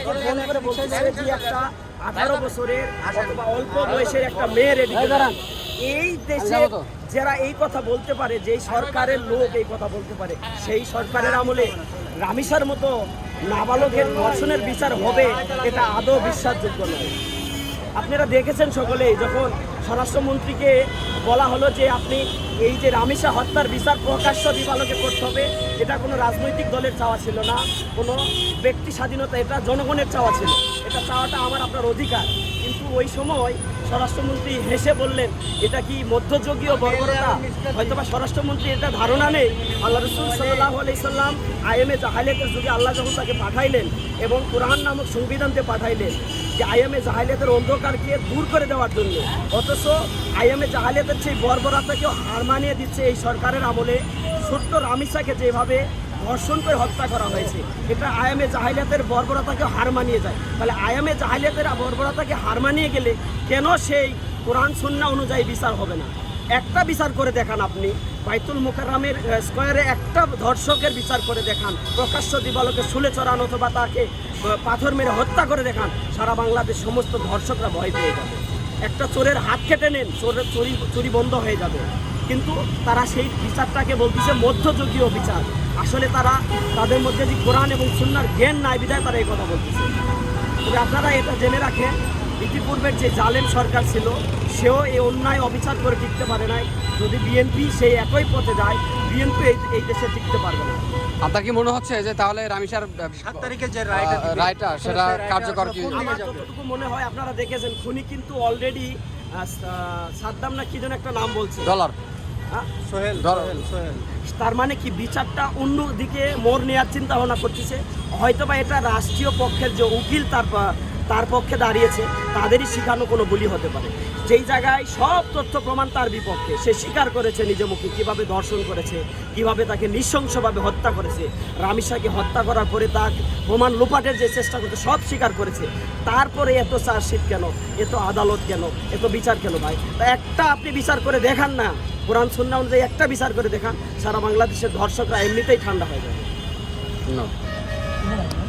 আমাকে ফোন করে বলতেছে যে একটা 18 বছরের অথবা অল্প বয়সের একটা মেয়ের এই দেশে যারা এই কথা বলতে পারে, যেই সরকারের লোক এই কথা বলতে পারে, সেই সরকারের আমলে রামিসার মতো নাবালকের ধর্ষণের বিচার হবে, এটা আদৌ বিশ্বাসযোগ্য নয়। আপনারা দেখেছেন সকলেই, যখন স্বরাষ্ট্রমন্ত্রীকে বলা হলো যে আপনি এই যে রামিসা হত্যার বিচার প্রকাশ্য দিবালোকে করতে হবে, এটা কোনো রাজনৈতিক দলের চাওয়া ছিল না, কোনো ব্যক্তি স্বাধীনতা, এটা জনগণের চাওয়া ছিল, এটা চাওয়াটা আমার আপনার অধিকার। কিন্তু ওই সময় স্বরাষ্ট্রমন্ত্রী হেসে বললেন এটা কি মধ্যযুগীয় বর্বরতা? হয়তোবা স্বরাষ্ট্রমন্ত্রী এটা ধারণা নেই আল্লাহ রাসূল সাল্লাল্লাহু আলাইহি সাল্লাম আইএমএ জাহেলিয়াতের যুগে আল্লাহ যখন তাকে পাঠাইলেন এবং কোরআন নামক সংবিধানকে পাঠাইলেন যে আইএমএ জাহেলিয়াতের অন্ধকারকে দূর করে দেওয়ার জন্য, অথচ আইএমএ জাহেলিয়াতের সেই বর্বরতাকেও হার মানিয়ে দিচ্ছে এই সরকারের আমলে। ছোট্ট রামিসাকে যেভাবে ধর্ষণ করে হত্যা করা হয়েছে, এটা আইএমএ জাহেলিয়াতের বর্বরতাকে হার মানিয়ে যায়। তাহলে আইএমএ জাহেলিয়াতের বর্বরতাকে হার মানিয়ে গেলে কেন সেই কোরআন সুন্নাহ অনুযায়ী বিচার হবে না? একটা বিচার করে দেখান আপনি, বাইতুল মুকাররমের স্কয়ারে একটা ধর্ষকের বিচার করে দেখান, প্রকাশ্য দিবালোকে শুলে চড়ান অথবা তাকে পাথর মেরে হত্যা করে দেখান, সারা বাংলাদেশ সমস্ত ধর্ষকরা ভয় পেয়ে যাবে। একটা চোরের হাত কেটে নেন, চোরের চুরি বন্ধ হয়ে যাবে। কিন্তু তারা সেই বিচারটাকে বলতেছে মধ্যযুগীয় বিচার। আসলে তাদের মধ্যে যে কোরআন এবং সুন্নাহর জ্ঞান নাই বিধায় তারা এই কথা বলতেছে। তবে আপনারা এটা জেনে রাখেন, ইতিপূর্বের যে জালেম সরকার ছিল সেও এই অন্যায় অবিচার করে টিকতে পারে নাই। যদি বিএনপি সেই একই পথে যায়, বিএনপি এই দেশে টিকতে পারবে না। আপনার কি মনে হচ্ছে যে তাহলে রামিসার 7 তারিখের যে রায়টা সেটা কার্যকর কি? আমার যতটুকু মনে হয়, আপনারা দেখেছেন খুনি কিন্তু অলরেডি সাদ্দাম না কি যেন একটা নাম বলছে, ডলার সোহেল। তার মানে কি বিচারটা অন্যদিকে মোড় নেওয়ার চিন্তা ভাবনা করতেছে। হয়তোবা এটা রাষ্ট্রীয় পক্ষের যে উকিল তার পক্ষে দাঁড়িয়েছে, তাদেরই শিখানো কোনো বলি হতে পারে, যেই জায়গায় সব তথ্য প্রমাণ তার বিপক্ষে। সে স্বীকার করেছে নিজে মুখে কীভাবে ধর্ষণ করেছে, কিভাবে তাকে নৃশংসভাবে হত্যা করেছে, রামিসাকে হত্যা করার পরে তার প্রমাণ লোপাটের যে চেষ্টা করছে সব স্বীকার করেছে। তারপরে এত চার্জশিট কেন, এত আদালত কেন, এত বিচার কেন ভাই? তা একটা আপনি বিচার করে দেখান না, কোরআন সুন্নাহ অনুযায়ী একটা বিচার করে দেখান, সারা বাংলাদেশের ধর্ষকরা এমনিতেই ঠান্ডা হয়ে যাবে।